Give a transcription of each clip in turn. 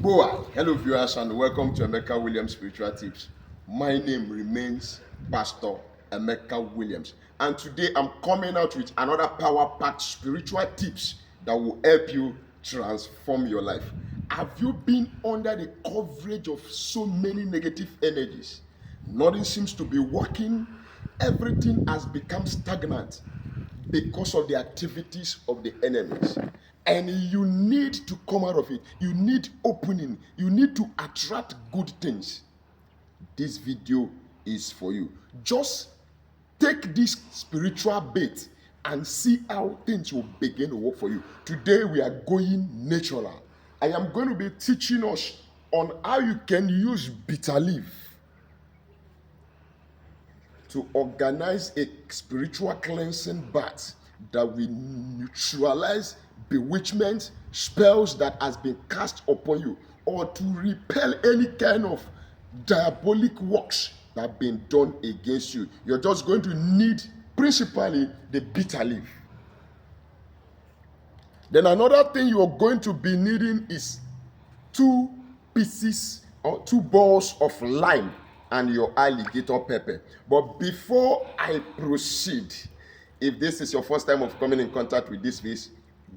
Boa. Hello viewers and welcome to Emeka Williams Spiritual Tips. My name remains Pastor Emeka Williams, and today I'm coming out with another power-packed spiritual tips that will help you transform your life. Have you been under the coverage of so many negative energies? Nothing seems to be working. Everything has become stagnant because of the activities of the enemies, and you need to come out of it. You need opening. You need to attract good things. This video is for you. Just take this spiritual bait and see how things will begin to work for you. Today we are going natural. I am going to be teaching us on how you can use bitter leaf to organize a spiritual cleansing bath that will neutralize bewitchment, spells that has been cast upon you, or to repel any kind of diabolic works that have been done against you. You're just going to need principally the bitter leaf. Then another thing you're going to be needing is 2 pieces or 2 balls of lime and your alligator pepper. But before I proceed, if this is your first time of coming in contact with this face,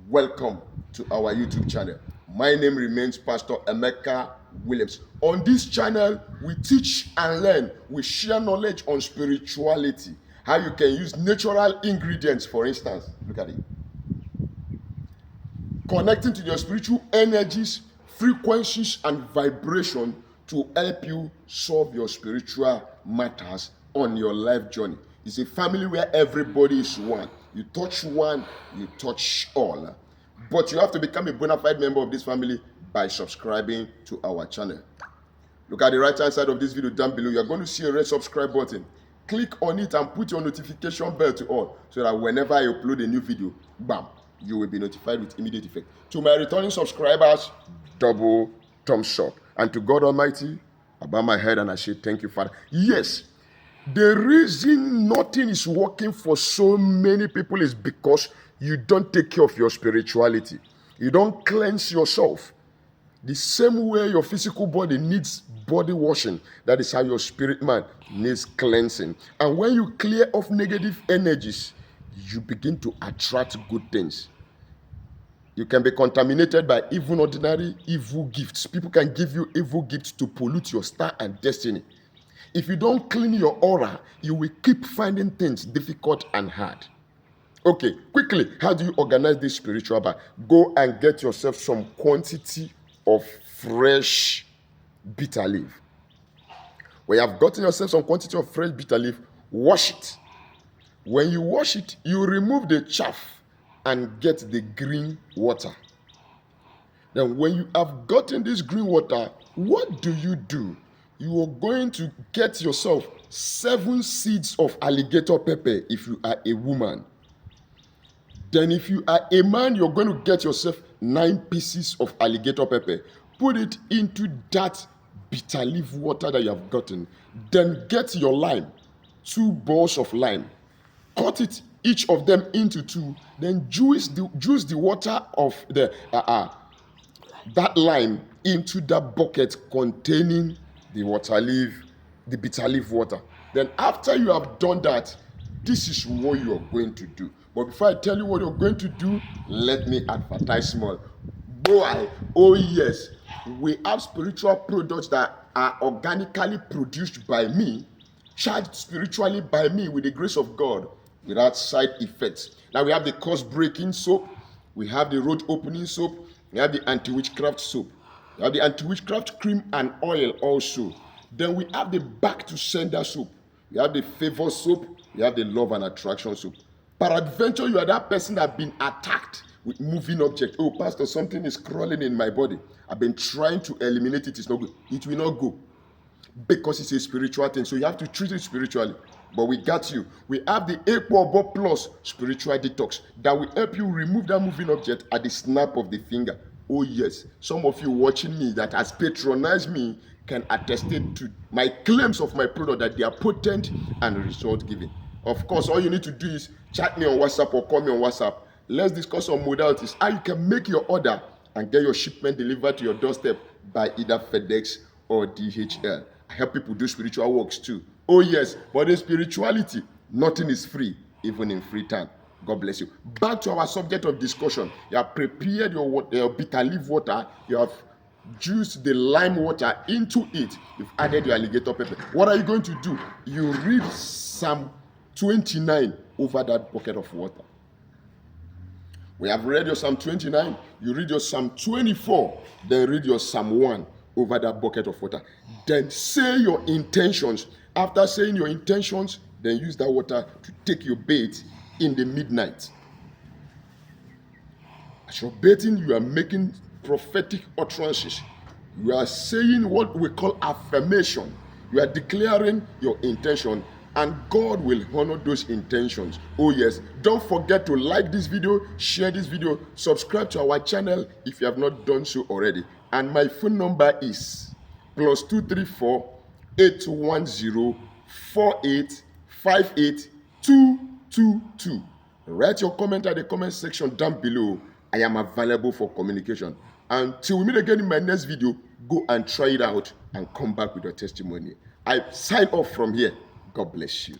welcome to our YouTube channel. My name remains Pastor Emeka Williams. On this channel, we teach and learn. We share knowledge on spirituality, how you can use natural ingredients. For instance, look at it. Connecting to your spiritual energies, frequencies, and vibration to help you solve your spiritual matters on your life journey. It's a family where everybody is one. You touch one, you touch all. But you have to become a bona fide member of this family by subscribing to our channel. Look at the right hand side of this video down below. You're going to see a red subscribe button. Click on it and put your notification bell to on so that whenever I upload a new video, bam, you will be notified with immediate effect. To my returning subscribers, double thumbs up. And to God Almighty, I bow my head and I say, thank you, Father. Yes, the reason nothing is working for so many people is because you don't take care of your spirituality. You don't cleanse yourself. The same way your physical body needs body washing, that is how your spirit man needs cleansing. And when you clear off negative energies, you begin to attract good things. You can be contaminated by even ordinary evil gifts. People can give you evil gifts to pollute your star and destiny. If you don't clean your aura, you will keep finding things difficult and hard. Okay, quickly, how do you organize this spiritual bath? Go and get yourself some quantity of fresh bitter leaf. When you have gotten yourself some quantity of fresh bitter leaf, wash it. When you wash it, you remove the chaff and get the green water. Then when you have gotten this green water, what do? You are going to get yourself 7 seeds of alligator pepper if you are a woman. Then if you are a man, you're going to get yourself 9 pieces of alligator pepper. Put it into that bitter leaf water that you have gotten. Then get your lime, 2 balls of lime. Cut it, each of them into 2. Then juice the water of the that lime into that bucket containing the water leaf, the bitter leaf water. Then after you have done that, this is what you are going to do. But before I tell you what you're going to do, let me advertise small. Boy, oh yes, we have spiritual products that are organically produced by me, charged spiritually by me with the grace of God, without side effects. Now we have the curse breaking soap, we have the road opening soap, we have the anti-witchcraft soap, we have the anti-witchcraft cream and oil also. Then we have the back to sender soap, we have the favor soap, we have the love and attraction soap. Peradventure, you are that person that has been attacked with moving object. Oh, Pastor, something is crawling in my body. I've been trying to eliminate it. It's not good. It will not go because it's a spiritual thing. So you have to treat it spiritually. But we got you. We have the Equabo Plus spiritual detox that will help you remove that moving object at the snap of the finger. Oh yes, some of you watching me that has patronized me can attest to my claims of my product that they are potent and result giving. Of course, all you need to do is chat me on WhatsApp or call me on WhatsApp. Let's discuss on modalities, how you can make your order and get your shipment delivered to your doorstep by either FedEx or DHL. I help people do spiritual works too. Oh yes, but in spirituality, nothing is free, even in free time. God bless you. Back to our subject of discussion. You have prepared your bitter leaf water. You have juiced the lime water into it. You've added your alligator pepper. What are you going to do? You read Psalm 29 over that bucket of water. We have read your Psalm 29. You read your Psalm 24. Then read your Psalm 1 over that bucket of water. Then say your intentions. After saying your intentions, then use that water to take your bait in the midnight. As you're baiting, you are making prophetic utterances. You are saying what we call affirmation. You are declaring your intention, and God will honor those intentions. Oh yes, don't forget to like this video, share this video, subscribe to our channel if you have not done so already. And my phone number is +234 810 4858 222. Write your comment at the comment section down below. I am available for communication. Until we meet again in my next video, go and try it out and come back with your testimony. I sign off from here. God bless you.